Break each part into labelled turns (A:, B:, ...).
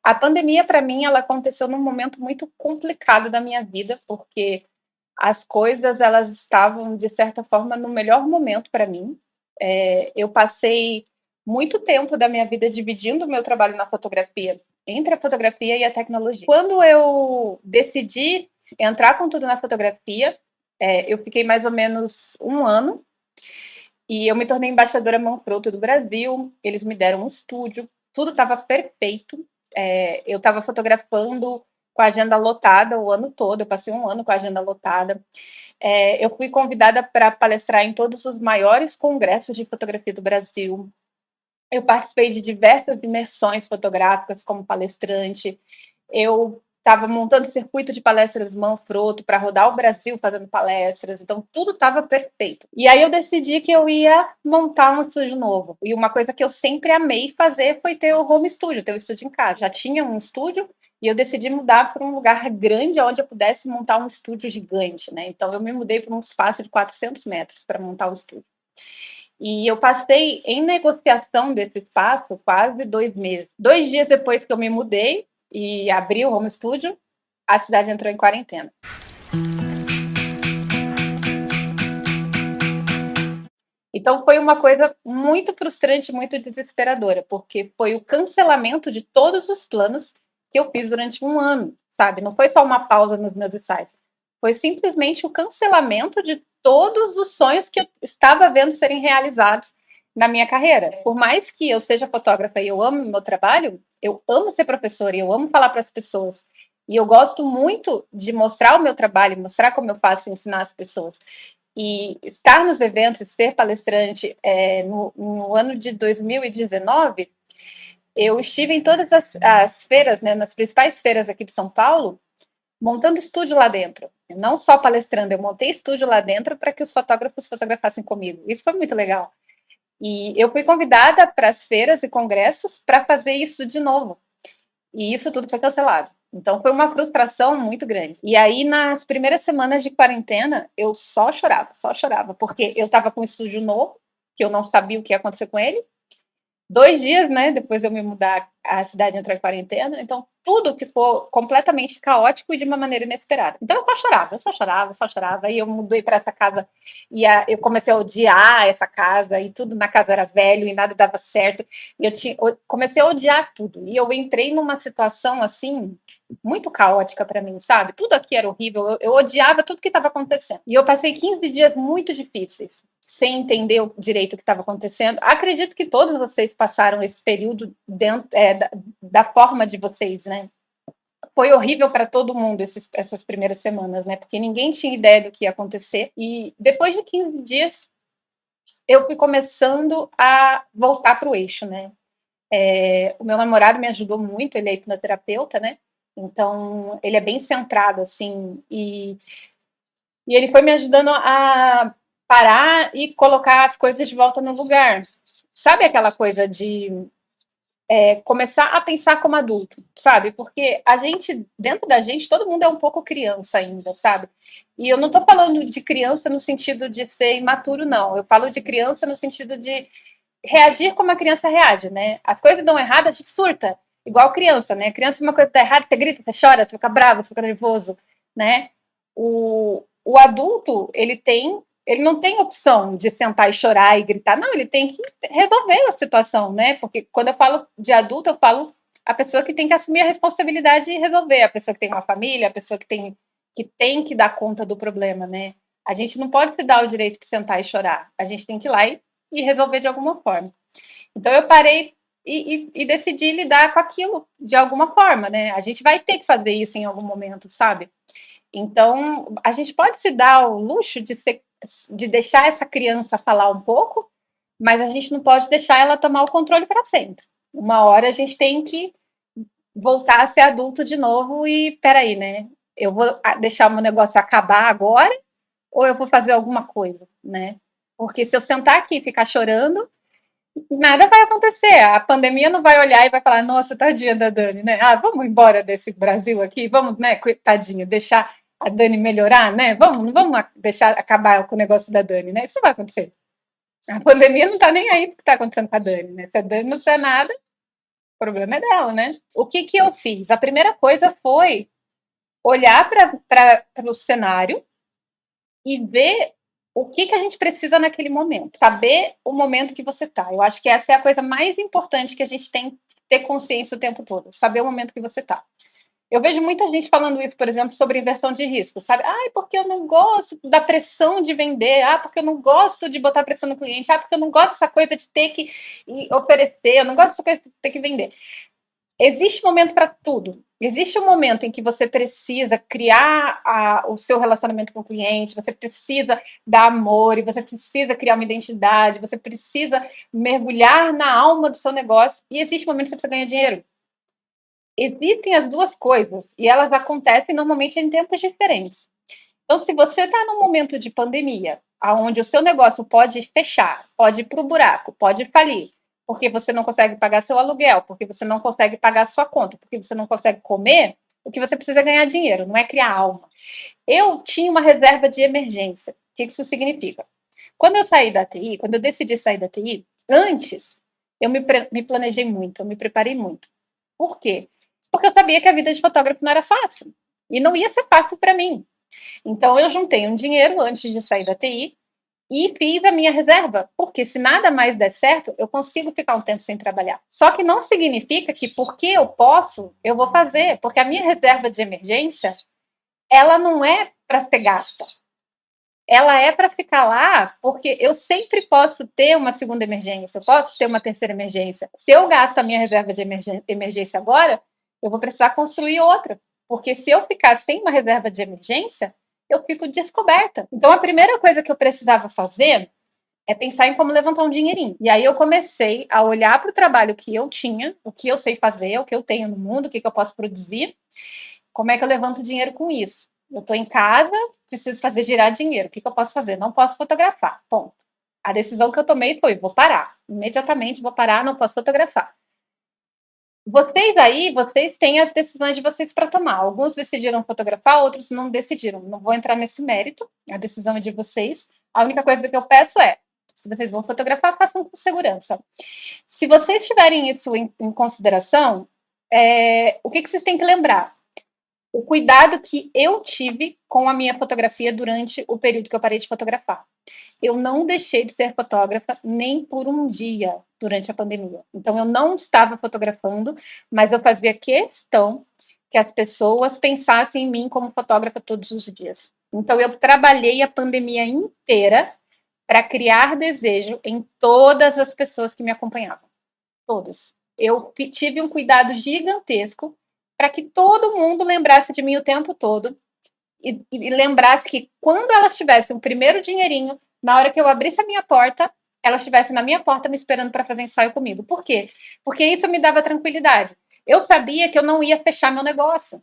A: A pandemia, para mim, ela aconteceu num momento muito complicado da minha vida, porque as coisas elas estavam, de certa forma, no melhor momento para mim. Eu passei muito tempo da minha vida dividindo o meu trabalho na fotografia entre a fotografia e a tecnologia. Quando eu decidi entrar com tudo na fotografia, eu fiquei mais ou menos um ano e eu me tornei embaixadora Manfrotto do Brasil. Eles me deram um estúdio, tudo estava perfeito. Eu estava fotografando com a agenda lotada o ano todo, eu passei um ano com a agenda lotada. Eu fui convidada para palestrar em todos os maiores congressos de fotografia do Brasil. Eu participei de diversas imersões fotográficas como palestrante. Eu estava montando circuito de palestras Manfrotto para rodar o Brasil fazendo palestras, então tudo estava perfeito. E aí eu decidi que eu ia montar um estúdio novo. E uma coisa que eu sempre amei fazer foi ter o home studio, ter o estúdio em casa. Já tinha um estúdio e eu decidi mudar para um lugar grande onde eu pudesse montar um estúdio gigante, né? Então eu me mudei para um espaço de 400 metros para montar o estúdio. E eu passei em negociação desse espaço quase 2 meses. 2 dias depois que eu me mudei e abri o home studio, a cidade entrou em quarentena. Então foi uma coisa muito frustrante, muito desesperadora, porque foi o cancelamento de todos os planos que eu fiz durante um ano, sabe? Não foi só uma pausa nos meus ensaios, foi simplesmente o cancelamento de todos os sonhos que eu estava vendo serem realizados na minha carreira. Por mais que eu seja fotógrafa e eu amo meu trabalho, eu amo ser professora e eu amo falar para as pessoas. E eu gosto muito de mostrar o meu trabalho, mostrar como eu faço e ensinar as pessoas. E estar nos eventos, ser palestrante, no ano de 2019, eu estive em todas as feiras, né, nas principais feiras aqui de São Paulo, montando estúdio lá dentro. Não só palestrando, eu montei estúdio lá dentro para que os fotógrafos fotografassem comigo. Isso foi muito legal. E eu fui convidada para as feiras e congressos para fazer isso de novo. E isso tudo foi cancelado. Então foi uma frustração muito grande. E aí, nas primeiras semanas de quarentena, eu só chorava, porque eu estava com um estúdio novo, que eu não sabia o que ia acontecer com ele. 2 dias, né, depois de eu me mudar, a cidade entrou em quarentena, então tudo ficou completamente caótico e de uma maneira inesperada. Então eu só chorava, eu só chorava, eu só chorava, e eu mudei para essa casa, e eu comecei a odiar essa casa, e tudo na casa era velho, e nada dava certo, e eu comecei a odiar tudo, e eu entrei numa situação, assim, muito caótica para mim, sabe? Tudo aqui era horrível, eu odiava tudo que estava acontecendo. E eu passei 15 dias muito difíceis, sem entender direito o que estava acontecendo. Acredito que todos vocês passaram esse período dentro da forma de vocês, né? Foi horrível para todo mundo essas primeiras semanas, né? Porque ninguém tinha ideia do que ia acontecer. E depois de 15 dias, eu fui começando a voltar para o eixo, né? O meu namorado me ajudou muito, ele é hipnoterapeuta, né? Então, ele é bem centrado, assim, e ele foi me ajudando a parar e colocar as coisas de volta no lugar. Sabe aquela coisa de começar a pensar como adulto, sabe? Porque a gente, dentro da gente, todo mundo é um pouco criança ainda, sabe? E eu não tô falando de criança no sentido de ser imaturo, não. Eu falo de criança no sentido de reagir como a criança reage, né? As coisas dão errado, a gente surta, igual criança, né? Criança, uma coisa dá errado, você grita, você chora, você fica bravo, você fica nervoso, né? O adulto, ele não tem opção de sentar e chorar e gritar, não, ele tem que resolver a situação, né? Porque quando eu falo de adulto, eu falo a pessoa que tem que assumir a responsabilidade e resolver, a pessoa que tem uma família, a pessoa que tem que dar conta do problema, né? A gente não pode se dar o direito de sentar e chorar, a gente tem que ir lá e resolver de alguma forma. Então eu parei e decidi lidar com aquilo de alguma forma, né? A gente vai ter que fazer isso em algum momento, sabe? Então, a gente pode se dar o luxo de deixar essa criança falar um pouco, mas a gente não pode deixar ela tomar o controle para sempre. Uma hora a gente tem que voltar a ser adulto de novo e, peraí, né? Eu vou deixar o meu negócio acabar agora ou eu vou fazer alguma coisa, né? Porque se eu sentar aqui e ficar chorando, nada vai acontecer. A pandemia não vai olhar e vai falar, nossa, tadinha da Dani, né? Ah, vamos embora desse Brasil aqui, vamos, né, tadinha, deixar a Dani melhorar, né? Vamos, não vamos deixar acabar com o negócio da Dani, né? Isso não vai acontecer. A pandemia não tá nem aí porque tá acontecendo com a Dani, né? Se a Dani não fizer nada, O problema é dela, né? O que que eu fiz? A primeira coisa foi olhar para o cenário e ver o que que a gente precisa naquele momento. Saber o momento que você tá. Eu acho que essa é a coisa mais importante que a gente tem que ter consciência o tempo todo. Saber o momento que você tá. Eu vejo muita gente falando isso, por exemplo, sobre inversão de risco, sabe? Ah, porque eu não gosto da pressão de vender. Ah, porque eu não gosto de botar pressão no cliente. Ah, porque eu não gosto dessa coisa de ter que oferecer. Eu não gosto dessa coisa de ter que vender. Existe momento para tudo. Existe um momento em que você precisa criar o seu relacionamento com o cliente, você precisa dar amor, e você precisa criar uma identidade, você precisa mergulhar na alma do seu negócio. E existe um momento que você precisa ganhar dinheiro. Existem as duas coisas e elas acontecem normalmente em tempos diferentes. Então, se você está num momento de pandemia, onde o seu negócio pode fechar, pode ir para o buraco, pode falir, porque você não consegue pagar seu aluguel, porque você não consegue pagar sua conta, porque você não consegue comer, o que você precisa é ganhar dinheiro, não é criar alma. Eu tinha uma reserva de emergência. O que isso significa? Quando eu saí da TI, quando eu decidi sair da TI, antes eu me planejei muito, eu me preparei muito. Por quê? Porque eu sabia que a vida de fotógrafo não era fácil. E não ia ser fácil para mim. Então eu juntei um dinheiro antes de sair da TI e fiz a minha reserva, porque se nada mais der certo, eu consigo ficar um tempo sem trabalhar. Só que não significa que porque eu posso, eu vou fazer, porque a minha reserva de emergência, ela não é para ser gasta. Ela é para ficar lá, porque eu sempre posso ter uma segunda emergência, eu posso ter uma terceira emergência. Se eu gasto a minha reserva de emergência agora, eu vou precisar construir outra. Porque se eu ficar sem uma reserva de emergência, eu fico descoberta. Então, a primeira coisa que eu precisava fazer é pensar em como levantar um dinheirinho. E aí eu comecei a olhar para o trabalho que eu tinha, o que eu sei fazer, o que eu tenho no mundo, o que eu posso produzir, como é que eu levanto dinheiro com isso. Eu estou em casa, preciso fazer girar dinheiro. O que eu posso fazer? Não posso fotografar. Ponto. A decisão que eu tomei foi: vou parar. Imediatamente vou parar, não posso fotografar. Vocês aí, vocês têm as decisões de vocês para tomar. Alguns decidiram fotografar, outros não decidiram. Não vou entrar nesse mérito, a decisão é de vocês. A única coisa que eu peço é: se vocês vão fotografar, façam com segurança. Se vocês tiverem isso em consideração, o que vocês têm que lembrar? O cuidado que eu tive com a minha fotografia durante o período que eu parei de fotografar. Eu não deixei de ser fotógrafa nem por um dia durante a pandemia. Então, eu não estava fotografando, mas eu fazia questão que as pessoas pensassem em mim como fotógrafa todos os dias. Então, eu trabalhei a pandemia inteira para criar desejo em todas as pessoas que me acompanhavam. Todas. Eu tive um cuidado gigantesco para que todo mundo lembrasse de mim o tempo todo e lembrasse que quando elas tivessem o primeiro dinheirinho, na hora que eu abrisse a minha porta, elas estivessem na minha porta me esperando para fazer ensaio comigo. Por quê? Porque isso me dava tranquilidade. Eu sabia que eu não ia fechar meu negócio.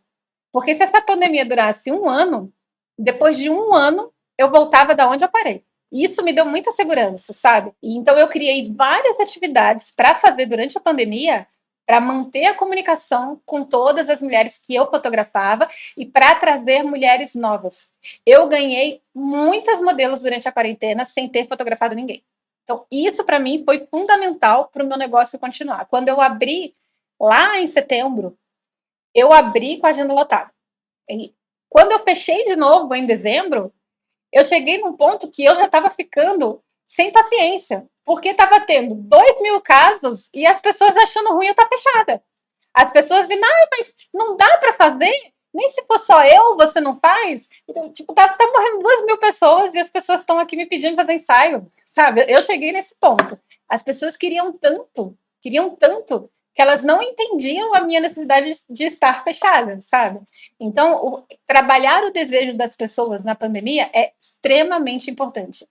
A: Porque se essa pandemia durasse um ano, depois de um ano, eu voltava da onde eu parei. E isso me deu muita segurança, sabe? E então eu criei várias atividades para fazer durante a pandemia para manter a comunicação com todas as mulheres que eu fotografava e para trazer mulheres novas. Eu ganhei muitas modelos durante a quarentena sem ter fotografado ninguém. Então, isso para mim foi fundamental para o meu negócio continuar. Quando eu abri lá em setembro, eu abri com a agenda lotada. E quando eu fechei de novo em dezembro, eu cheguei num ponto que eu já estava ficando sem paciência, porque estava tendo 2.000 casos e as pessoas achando ruim eu estar fechada. As pessoas vindo, mas não dá para fazer? Nem se for só eu, você não faz? Então, tipo, tá morrendo 2.000 pessoas e as pessoas estão aqui me pedindo fazer ensaio, sabe? Eu cheguei nesse ponto. As pessoas queriam tanto, que elas não entendiam a minha necessidade de estar fechada, sabe? Então, trabalhar o desejo das pessoas na pandemia é extremamente importante.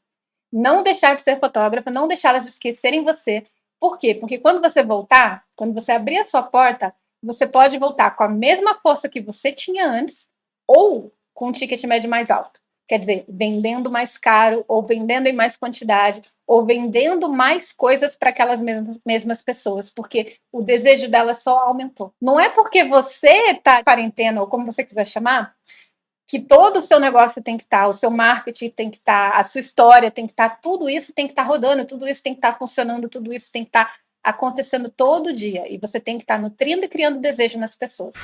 A: Não deixar de ser fotógrafa, não deixar elas esquecerem você. Por quê? Porque quando você voltar, quando você abrir a sua porta, você pode voltar com a mesma força que você tinha antes ou com um ticket médio mais alto. Quer dizer, vendendo mais caro, ou vendendo em mais quantidade, ou vendendo mais coisas para aquelas mesmas pessoas, porque o desejo delas só aumentou. Não é porque você está em quarentena, ou como você quiser chamar, que todo o seu negócio tem que estar, o seu marketing tem que estar, a sua história tem que estar, tudo isso tem que estar rodando, tudo isso tem que estar funcionando, tudo isso tem que estar acontecendo todo dia, e você tem que estar nutrindo e criando desejo nas pessoas.